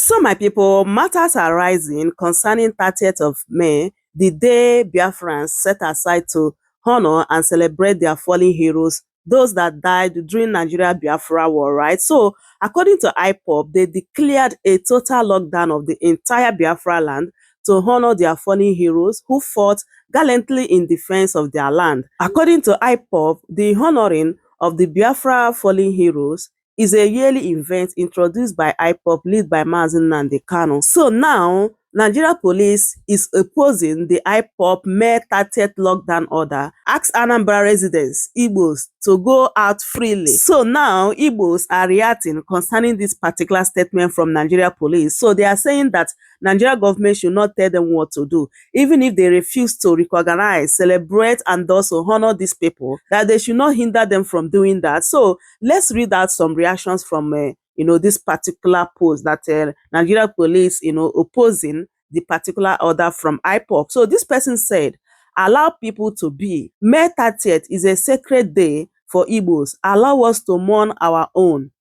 So my people, matters are rising concerning 30th of May, the day Biafrans set aside to honor and celebrate their fallen heroes, those that died during Nigeria Biafra war, right? So according to IPOB, they declared a total lockdown of the entire Biafra land to honor their fallen heroes who fought gallantly in defense of their land. According to IPOB, the honoring of the Biafra fallen heroes is a yearly event introduced by IPOB led by Nnamdi Kanu. So now, Nigeria police is opposing the IPOB May 30th lockdown order, asks Anambra residents, Igbos, to go out freely. So now, Igbos are reacting concerning this particular statement from Nigeria police. So they are saying that Nigeria government should not tell them what to do, even if they refuse to recognize, celebrate, and also honor these people, that they should not hinder them from doing that. So let's read out some reactions from this particular post that Nigeria police opposing the particular order from IPOB. So this person said, allow people to be. May 30th is a sacred day for Igbos. Allow us to mourn our own.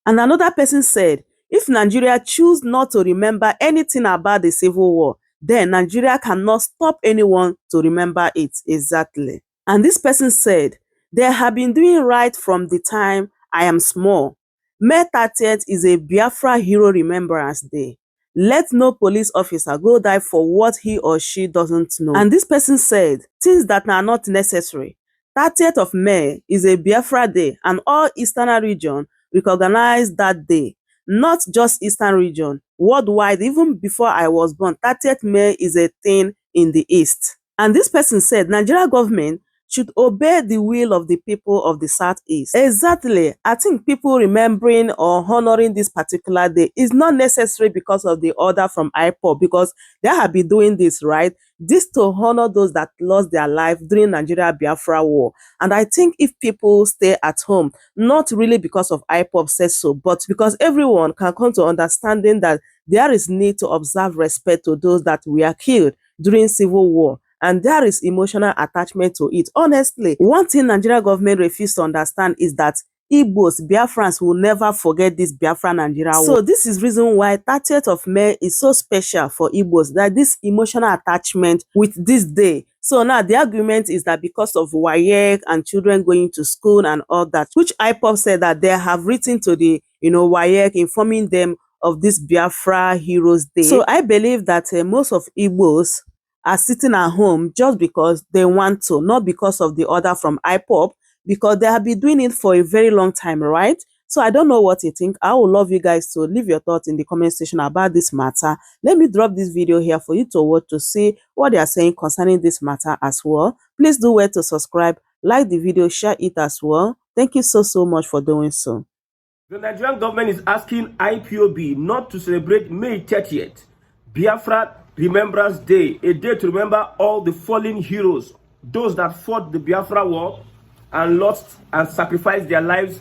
And another person said, if Nigeria choose not to remember anything about the Civil War, then Nigeria cannot stop anyone to remember it. Exactly. And this person said, they have been doing right from the time I am small. May 30th is a Biafra Hero Remembrance Day. Let no police officer go die for what he or she doesn't know. And this person said, things that are not necessary. 30th of May is a Biafra Day and all Eastern region recognize that day. Not just Eastern region, worldwide, even before I was born, 30th May is a thing in the East. And this person said, Nigeria government should obey the will of the people of the Southeast. Exactly. I think people remembering or honoring this particular day is not necessary because of the order from IPOB, because they have been doing this, right? This to honor those that lost their life during Nigeria Biafra war. And I think if people stay at home, not really because of IPOB says so, but because everyone can come to understanding that there is need to observe respect to those that were killed during Civil War. And there is emotional attachment to it. Honestly, one thing Nigeria government refuses to understand is that Igbos, Biafrans will never forget this Biafra Nigeria war. So this is reason why 30th of May is so special for Igbos, that this emotional attachment with this day. So now the argument is that because of WAEC and children going to school and all that, which IPOB said that they have written to the WAEC informing them of this Biafra Heroes Day. So I believe that most of Igbos are sitting at home just because they want to, not because of the order from IPOB, because they have been doing it for a very long time, right? So I don't know what you think. I would love you guys to leave your thoughts in the comment section about this matter. Let me drop this video here for you to watch to see what they are saying concerning this matter as well. Please do well to subscribe, like the video, share it as well. Thank you so much for doing so. The Nigerian government is asking IPOB not to celebrate May 30th, Biafra Remembrance Day, a day to remember all the fallen heroes, those that fought the Biafra war and lost and sacrificed their lives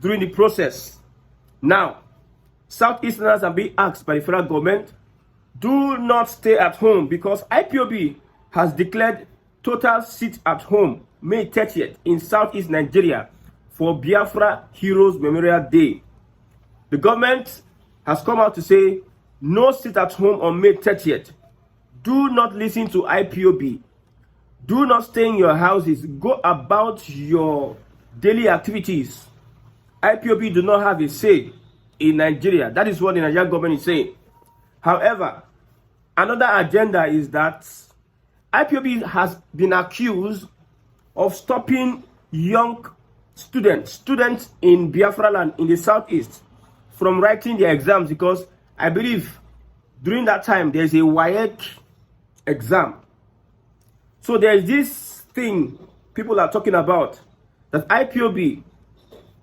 during the process. Now, Southeasterners are being asked by the federal government, do not stay at home, because IPOB has declared total sit at home May 30th in Southeast Nigeria for Biafra Heroes Memorial Day. The government has come out to say, no sit at home on May 30th. Do not listen to IPOB. Do not stay in your houses. Go about your daily activities. IPOB do not have a say in Nigeria. That is what the Nigerian government is saying. However, another agenda is that IPOB has been accused of stopping young students in Biafra land in the Southeast from writing their exams, because I believe during that time there's a WAEC exam. So there's this thing people are talking about, that IPOB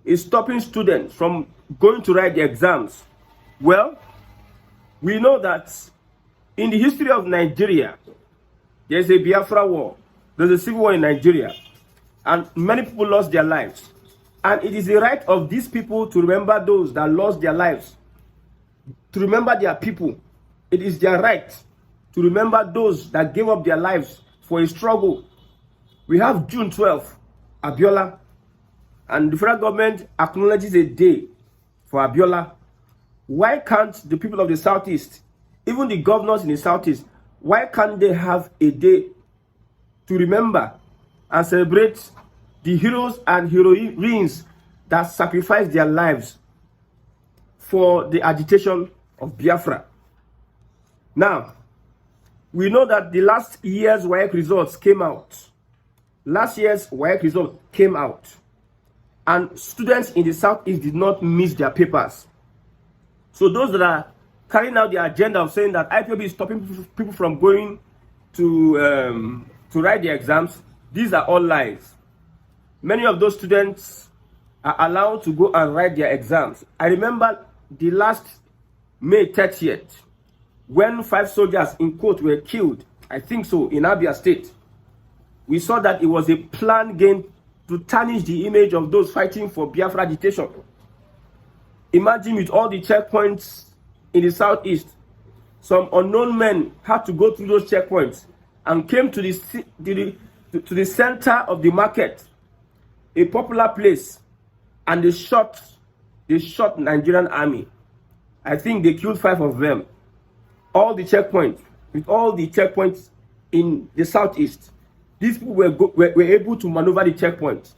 is stopping students from going to write the exams. Well, we know that in the history of Nigeria, there's a Biafra war, there's a civil war in Nigeria, and many people lost their lives. And it is the right of these people to remember those that lost their lives, to remember their people. It is their right to remember those that gave up their lives for a struggle. We have June 12th, Abiola, and the federal government acknowledges a day for Abiola. Why can't the people of the Southeast, even the governors in the Southeast, why can't they have a day to remember and celebrate the heroes and heroines that sacrificed their lives for the agitation of Biafra? Now, we know that the last year's WAEC results came out. Last year's WAEC result came out. And students in the Southeast did not miss their papers. So those that are carrying out the agenda of saying that IPOB is stopping people from going to write the exams, these are all lies. Many of those students are allowed to go and write their exams. I remember the last May 30th, when 5 soldiers in quote were killed, I think so, in Abia State. We saw that it was a planned game to tarnish the image of those fighting for Biafra agitation. Imagine, with all the checkpoints in the Southeast, some unknown men had to go through those checkpoints and came to the center of the market, a popular place, and they shot Nigerian army. I think they killed 5 of them. All the checkpoints, with all the checkpoints in the Southeast, these people were able to maneuver the checkpoints.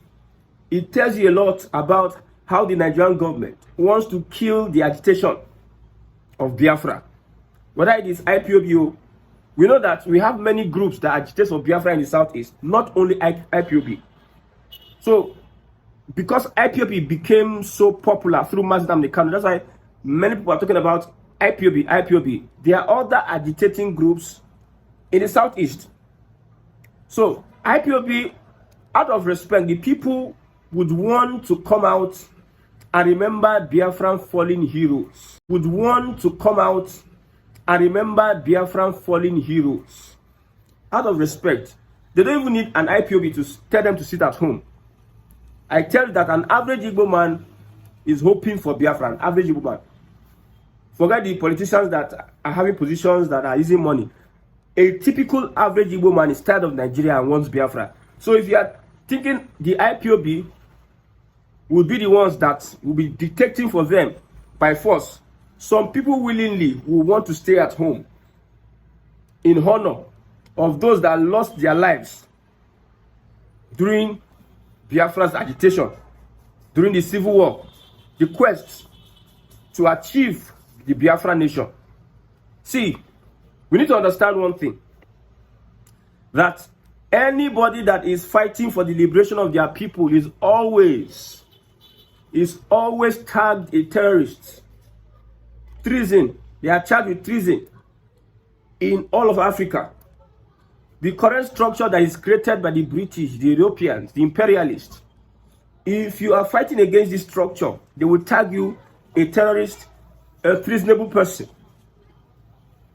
It tells you a lot about how the Nigerian government wants to kill the agitation of Biafra. Whether it is IPOB, we know that we have many groups that agitate for Biafra in the Southeast, not only IPOB. So, because IPOB became so popular through Nnamdi Kanu, that's why many people are talking about IPOB. There are other agitating groups in the Southeast. So, IPOB, out of respect, the people would want to come out and remember Biafran fallen heroes. Would want to come out and remember Biafran fallen heroes. Out of respect, they don't even need an IPOB to tell them to sit at home. I tell you that an average Igbo man is hoping for Biafra, an average Igbo man. Forget the politicians that are having positions that are using money. A typical average Igbo man is tired of Nigeria and wants Biafra. So if you are thinking the IPOB would be the ones that will be dictating for them by force, some people willingly will want to stay at home in honor of those that lost their lives during Biafra's agitation, during the civil war, the quest to achieve the Biafra nation. See, we need to understand one thing, that anybody that is fighting for the liberation of their people is always tagged a terrorist. Treason. They are charged with treason in all of Africa. The current structure that is created by the British, the Europeans, the imperialists, if you are fighting against this structure, they will tag you a terrorist, a treasonable person.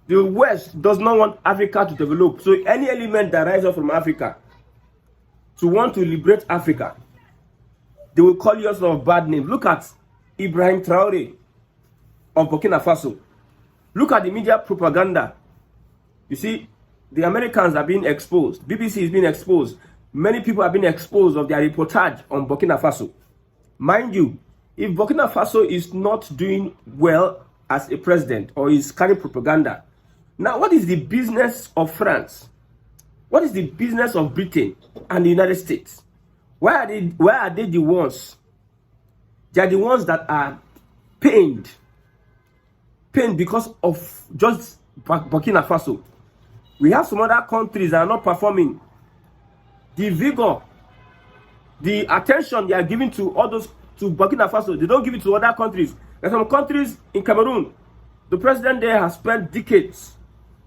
The West does not want Africa to develop. So any element that rises up from Africa to want to liberate Africa, they will call you a sort of bad name. Look at Ibrahim Traore of Burkina Faso. Look at the media propaganda. You see, the Americans are being exposed. BBC is being exposed. Many people have been exposed of their reportage on Burkina Faso. Mind you, if Burkina Faso is not doing well as a president or is carrying propaganda, now what is the business of France? What is the business of Britain and the United States? Why are they the ones? They are the ones that are pained because of just Burkina Faso. We have some other countries that are not performing. The vigor, the attention they are giving to Burkina Faso, they don't give it to other countries. There are some countries in Cameroon, the president there has spent decades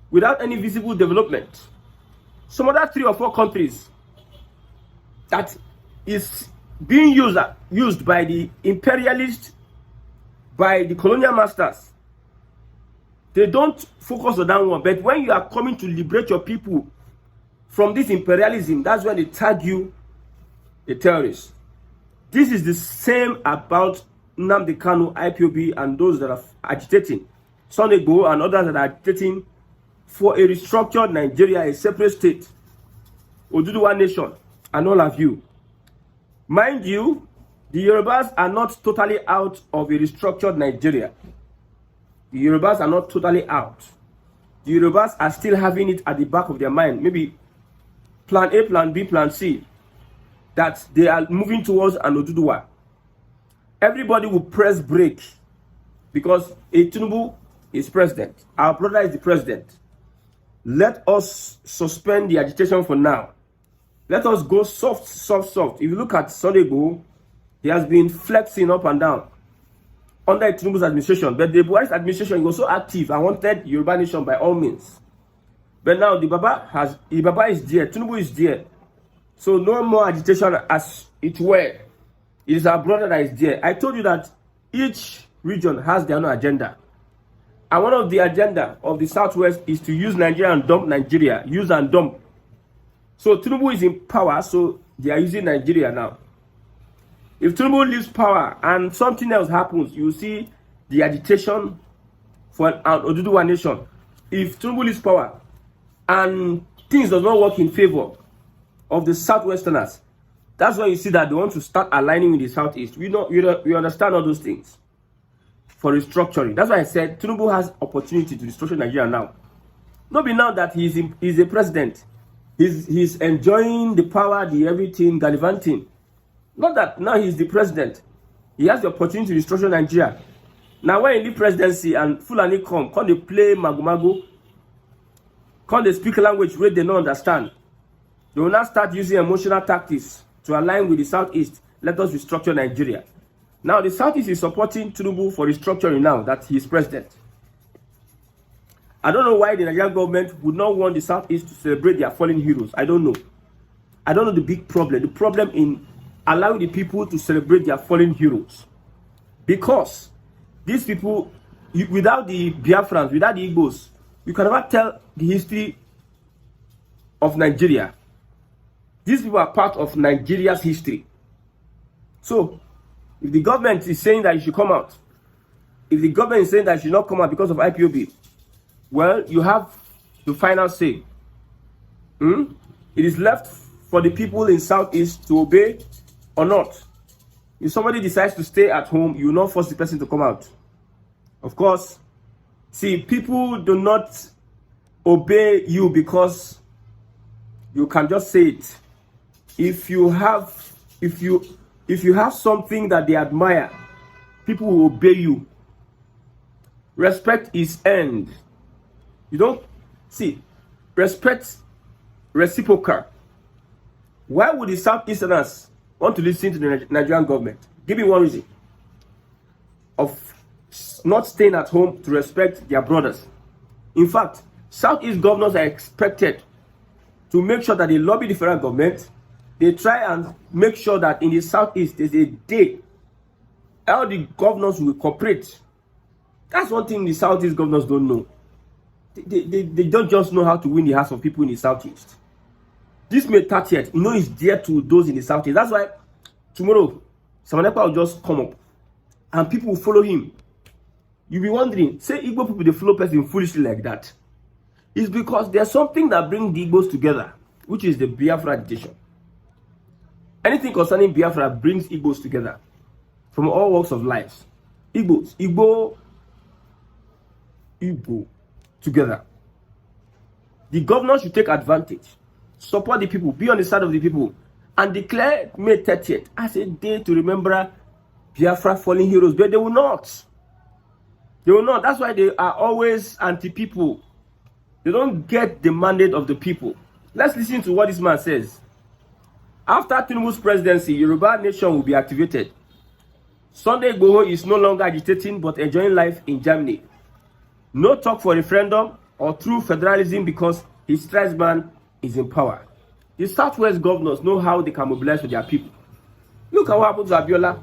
without any visible development. Some other 3 or 4 countries that is being used by the imperialists, by the colonial masters. They don't focus on that one. But when you are coming to liberate your people from this imperialism, that's when they tag you a terrorist. This is the same about Nnamdi Kanu, IPOB, and those that are agitating, Sunday Igboho and others that are agitating for a restructured Nigeria, a separate state, Oduduwa nation, and all of you. Mind you, the Yorubas are not totally out of a restructured Nigeria. The Yorubas are not totally out. The Yorubas are still having it at the back of their mind. Maybe plan A, plan B, plan C. That they are moving towards an Oduduwa. Everybody will press brake because Tinubu is president. Our brother is the president. Let us suspend the agitation for now. Let us go soft, soft, soft. If you look at Sunday Igboho, he has been flexing up and down under Tinubu's administration. But the Buhari's administration was so active and wanted Yoruba nation by all means. But now the Baba is there, Tinubu is there. So no more agitation as it were. It is our brother that is there. I told you that each region has their own agenda. And one of the agenda of the Southwest is to use Nigeria and dump Nigeria. Use and dump. So Tinubu is in power, so they are using Nigeria now. If Tinubu leaves power and something else happens, you see the agitation for an Oduduwa nation. If Tinubu leaves power and things does not work in favor of the Southwesterners, that's when you see that they want to start aligning with the Southeast. We understand all those things for restructuring. That's why I said Tinubu has opportunity to restructure Nigeria now. Not be now that he's a president. He's enjoying the power, the everything, gallivanting. Not that now he's the president. He has the opportunity to restructure Nigeria. Now when in the presidency and Fulani come they play magu-magu, come they speak language where they don't understand. They will now start using emotional tactics to align with the Southeast. Let us restructure Nigeria. Now the Southeast is supporting Tinubu for restructuring now that he is president. I don't know why the Nigerian government would not want the Southeast to celebrate their fallen heroes. I don't know. I don't know the big problem. The problem in allowing the people to celebrate their fallen heroes. Because these people, without the Biafrans, without the Igbos, you can never tell the history of Nigeria. These people are part of Nigeria's history. So, if the government is saying that you should come out, if the government is saying that you should not come out because of IPOB, well, you have the final say. It is left for the people in Southeast to obey or not. If somebody decides to stay at home, you will not force the person to come out. Of course, see, people do not obey you because you can just say it. If you have something that they admire, people will obey you. Respect is earned. You don't see respect reciprocal. Why would the Southeasterners want to listen to the Nigerian government? Give me one reason of not staying at home to respect their brothers. In fact, Southeast governors are expected to make sure that they lobby the federal government. They try and make sure that in the Southeast there's a day all the governors will cooperate. That's one thing the Southeast governors don't know. They don't just know how to win the hearts of people in the Southeast. This May 30th, is dear to those in the Southeast. That's why tomorrow, Samanepa will just come up and people will follow him. You'll be wondering, say Igbo people, they follow person foolishly like that. It's because there's something that brings the Igbos together, which is the Biafra agitation. Anything concerning Biafra brings Igbos together from all walks of life. Igbo together. The governor should take advantage, support the people, be on the side of the people, and declare May 30th as a day to remember Biafra fallen heroes. But they will not. They will not. That's why they are always anti-people. They don't get the mandate of the people. Let's listen to what this man says. After Tinubu's presidency, Yoruba nation will be activated. Sunday Igboho is no longer agitating but enjoying life in Germany. No talk for referendum or true federalism because his tribesman is in power. The Southwest governors know how they can mobilize for their people. Look at what happened to Abiola.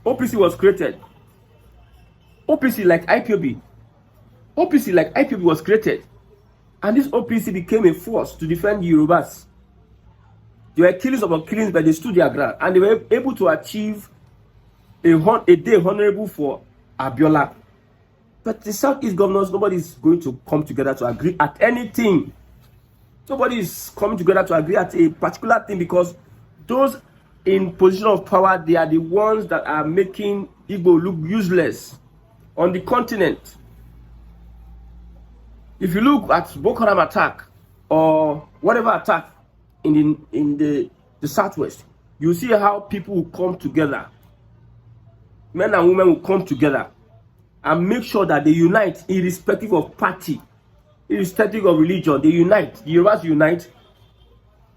OPC was created. OPC like IPOB. OPC like IPOB was created. And this OPC became a force to defend the Yorubas. They were killings upon killings, but they stood their ground. And they were able to achieve a day honorable for Abiola. But the Southeast governors, nobody is going to come together to agree at anything. Nobody is coming together to agree at a particular thing because those in position of power, they are the ones that are making Igbo look useless on the continent. If you look at Boko Haram attack or whatever attack in the southwest, you see how people will come together. Men and women will come together and make sure that they unite irrespective of party, irrespective of religion. They unite. The Yorubas unite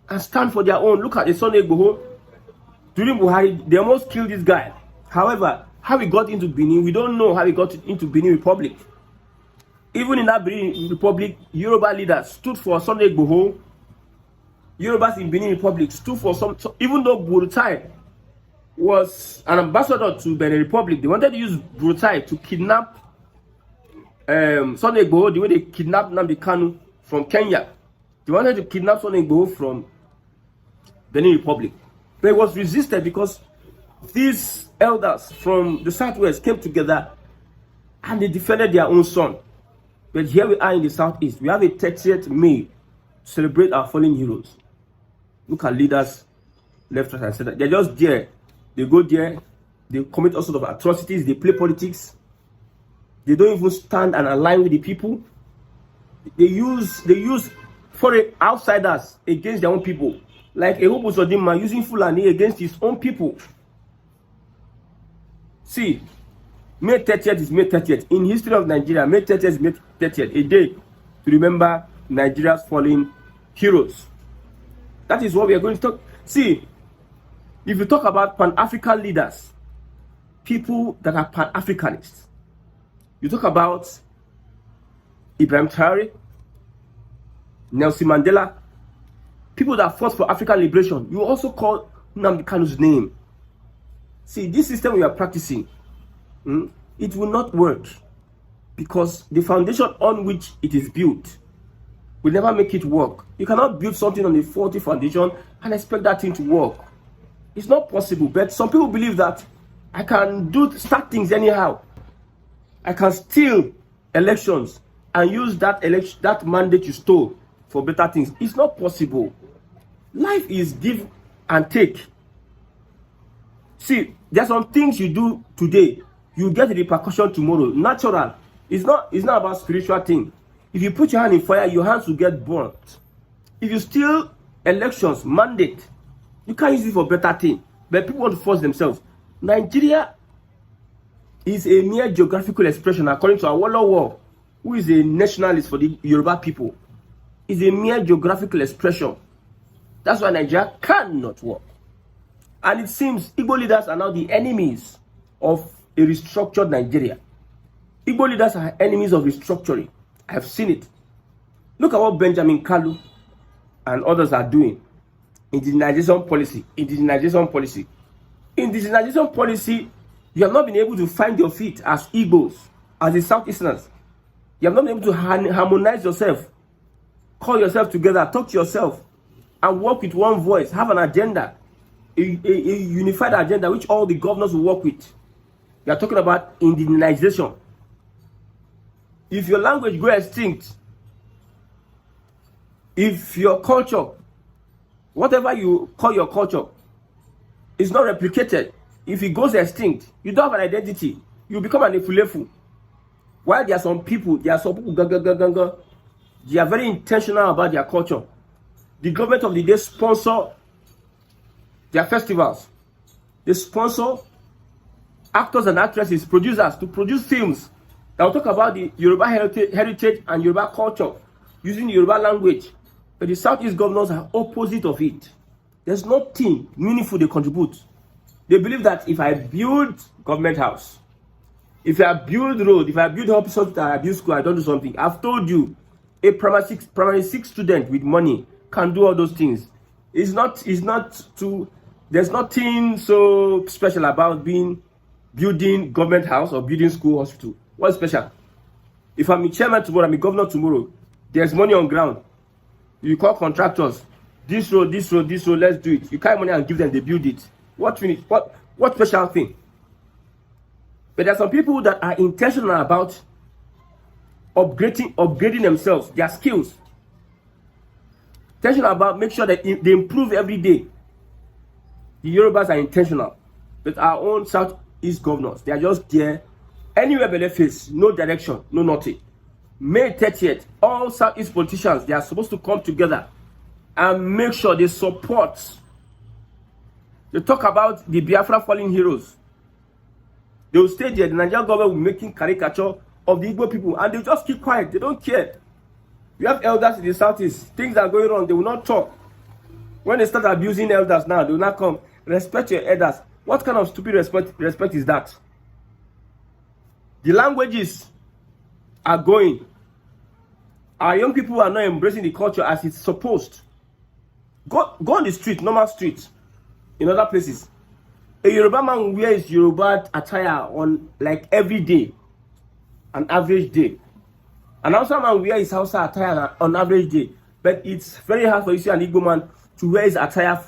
and stand for their own. Look at the Sunday Igboho. During Buhari, they almost killed this guy. However, how he got into Benin, we don't know how he got into Benin Republic. Even in that Benin Republic, Yoruba leaders stood for Sunday Igboho. Yorubas in Benin Republic stood for even though Burutai was an ambassador to Benin Republic, they wanted to use Burutai to kidnap Sunday Igboho the way they kidnapped Nnamdi Kanu from Kenya. They wanted to kidnap Sunday Igboho from Benin Republic. But it was resisted because these elders from the southwest came together and they defended their own son. But here we are in the southeast. We have a 30th May to celebrate our fallen heroes. Look at leaders left, right, and center. They're just there. They go there. They commit all sorts of atrocities. They play politics. They don't even stand and align with the people. They use foreign outsiders against their own people. Like Ehubu Sodima using Fulani against his own people. See, May 30th is May 30th. In history of Nigeria, May 30th is May 30th. A day to remember Nigeria's fallen heroes. That is what we are going to talk. See, if you talk about Pan-African leaders, people that are Pan-Africanists, you talk about Ibrahim Traore, Nelson Mandela, people that fought for African liberation, you also call Nnamdi Kanu's name. See, this system we are practicing, it will not work because the foundation on which it is built will never make it work. You cannot build something on a faulty foundation and expect that thing to work. It's not possible, but some people believe that I can start things anyhow. I can steal elections and use that mandate you stole for better things. It's not possible. Life is give and take. See, there are some things you do today, you get the repercussion tomorrow. Natural. It's not about spiritual thing. If you put your hand in fire, your hands will get burnt. If you steal elections, mandate, you can't use it for better thing. But people want to force themselves. Nigeria is a mere geographical expression, according to Awolowo, who is a nationalist for the Yoruba people. It's a mere geographical expression. That's why Nigeria cannot work. And it seems Igbo leaders are now the enemies of a restructured Nigeria. Igbo leaders are enemies of restructuring. I have seen it. Look at what Benjamin Kalu and others are doing. Indigenization policy. Indigenization policy, you have not been able to find your feet as Igbos, as the Southeasterners. You have not been able to harmonize yourself, call yourself together, talk to yourself, and work with one voice, have an agenda, a unified agenda which all the governors will work with. You are talking about indigenization. If your language go extinct, if your culture, whatever you call your culture, is not replicated, if it goes extinct, you don't have an identity, you become an efulefu. While there are some people, they are very intentional about their culture. The government of the day sponsor their festivals. They sponsor actors and actresses, producers to produce films that will talk about the Yoruba heritage and Yoruba culture using the Yoruba language. But the Southeast governors are opposite of it. There's nothing meaningful they contribute. They believe that if I build government house, if I build road, if I build hospital, I build school, I don't do something. I've told you, a primary six student with money can do all those things. There's nothing so special about building government house or building school, hospital. What's special? If I'm a chairman tomorrow, I'm a governor tomorrow, there's money on ground. You call contractors, this road, let's do it. You carry money and give them, they build it. What special thing? But there are some people that are intentional about upgrading themselves, their skills. Intentional about make sure that they improve every day. The Yorubas are intentional. But our own Southeast governors, they are just there. Anywhere but their face, no direction, no nothing. May 30th, all Southeast politicians, they are supposed to come together and make sure they support. They talk about the Biafra fallen heroes. They will stay there. The Nigerian government will be making caricature of the Igbo people, and they just keep quiet. They don't care. We have elders in the Southeast. Things are going on. They will not talk. When they start abusing elders now, they will not come. Respect your elders. What kind of stupid respect is that? The languages are going. Our young people are not embracing the culture as it's supposed. Go on the street, normal streets, in other places. A Yoruba man wears Yoruba attire on like every day, an average day. An Hausa man wears his Hausa attire on average day. But it's very hard for you to see an Igbo man to wear his attire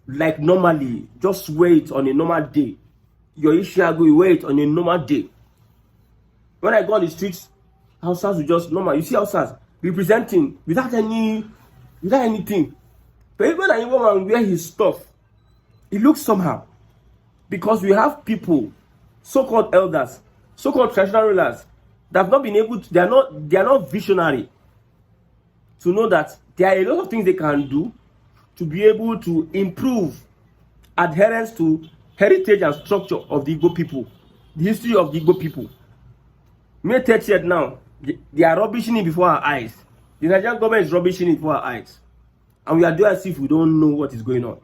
like normally. Just wear it on a normal day. Your Ishiago, you wear it on a normal day. When I go on the streets, Hausas will just normal. You see Hausas representing without anything. But when an Igbo man wear his stuff, it looks somehow. Because we have people, so-called elders, so-called traditional rulers, that have not been able to, they are not visionary to know that there are a lot of things they can do to be able to improve adherence to heritage and structure of the Igbo people, the history of the Igbo people. May 30th now, they are rubbishing it before our eyes. The Nigerian government is rubbishing it before our eyes. And we are doing as if we don't know what is going on.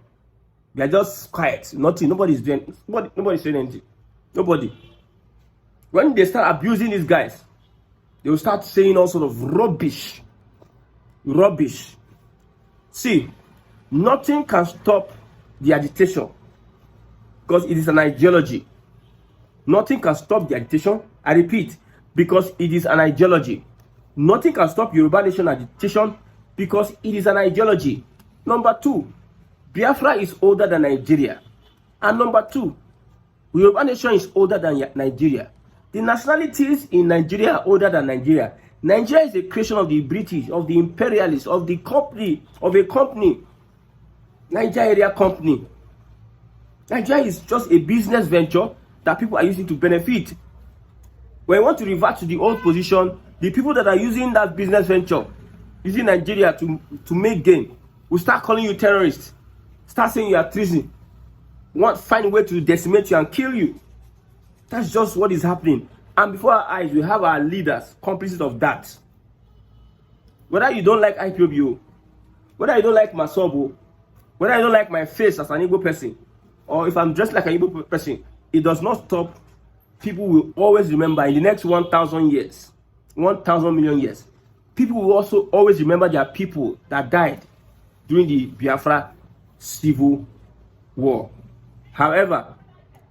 We are just quiet. Nothing. Nobody's doing anything. Nobody. When they start abusing these guys, they will start saying all sort of rubbish. Rubbish. See, nothing can stop the agitation because it is an ideology. Nothing can stop the agitation. I repeat, because it is an ideology. Nothing can stop Yoruba Nation agitation because it is an ideology. Number two, Biafra is older than Nigeria. And number two, Yoruba Nation is older than Nigeria. The nationalities in Nigeria are older than Nigeria. Nigeria is a creation of the British, of the imperialists, of the company, Nigeria company. Nigeria is just a business venture that people are using to benefit. When you want to revert to the old position, the people that are using that business venture, using Nigeria to make gain, will start calling you terrorists. Start saying you are treason. Find a way to decimate you and kill you. That's just what is happening. And before our eyes, we have our leaders complicit of that. Whether you don't like IPOB, whether you don't like Masobo, whether I don't like my face as an Igbo person, or if I'm dressed like an Igbo person, it does not stop. People will always remember in the next 1,000 years, 1,000 million years, people will also always remember their people that died during the Biafra civil war. However,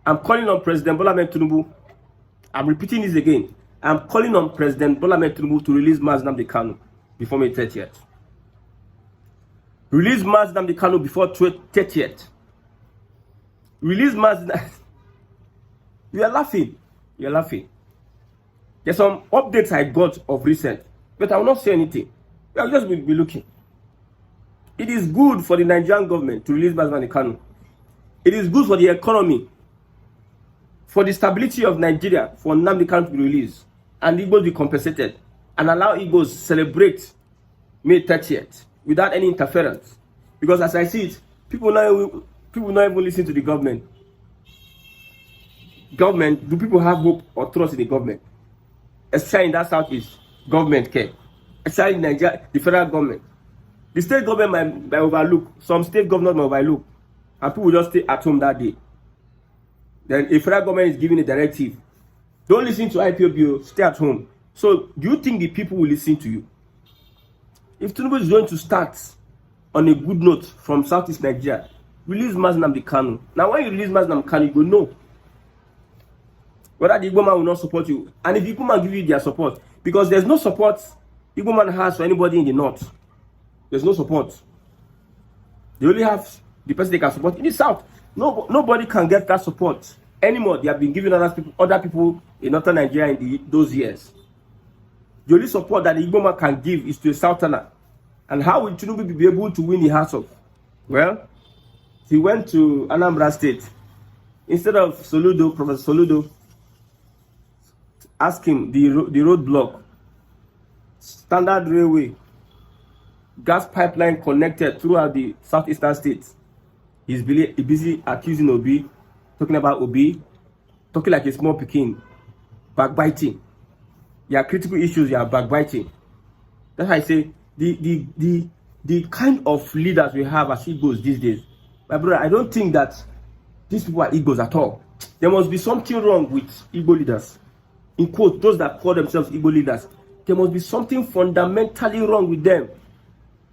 I'm calling on President Bola Ahmed Tinubu. I'm repeating this again. I'm calling on President Bola Ahmed Tinubu to release Nnamdi Kanu before May 30th. Release Nnamdi Kanu before 30th. Release Nnamdi. You are laughing. You are laughing. There's some updates I got of recent, but I will not say anything. I'll just be looking. It is good for the Nigerian government to release Nnamdi Kanu. It is good for the economy, for the stability of Nigeria, for Nnamdi Kanu to be released, and Igbos be compensated, and allow Igbos celebrate May 30th without any interference. Because as I see it, people not even listen to the government. Do people have hope or trust in the government? Especially in that southeast, government care. Especially in Nigeria, the federal government. The state government might overlook. Some state governors might overlook. And people will just stay at home that day. Then a federal government is giving a directive. Don't listen to IPOB, stay at home. So do you think the people will listen to you? If Tinubu is going to start on a good note from Southeast Nigeria, release Nnamdi Kanu. Now when you release Nnamdi Kanu, you go know whether the Igbo man will not support you. And if the Igbo man give you their support, because there's no support Igbo man has for anybody in the north. There's no support. They only have the person they can support in the south. Nobody can get that support anymore. They have been giving other people in northern Nigeria in those years. The only support that the Igbo man can give is to a southerner. And how will Tinubu be able to win the hearts of? Well, he went to Anambra State. Instead of Professor Soludo, ask him the roadblock standard railway, gas pipeline connected throughout the southeastern states. He's busy accusing Obi, talking about Obi, talking like a small Peking, backbiting. Yeah, critical issues, yeah, backbiting. That's why I say the kind of leaders we have as Igbos these days, my brother, I don't think that these people are Igbos at all. There must be something wrong with Igbo leaders. In quote, those that call themselves Igbo leaders. There must be something fundamentally wrong with them.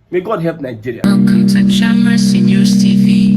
May God help Nigeria. Welcome to Shamras News TV.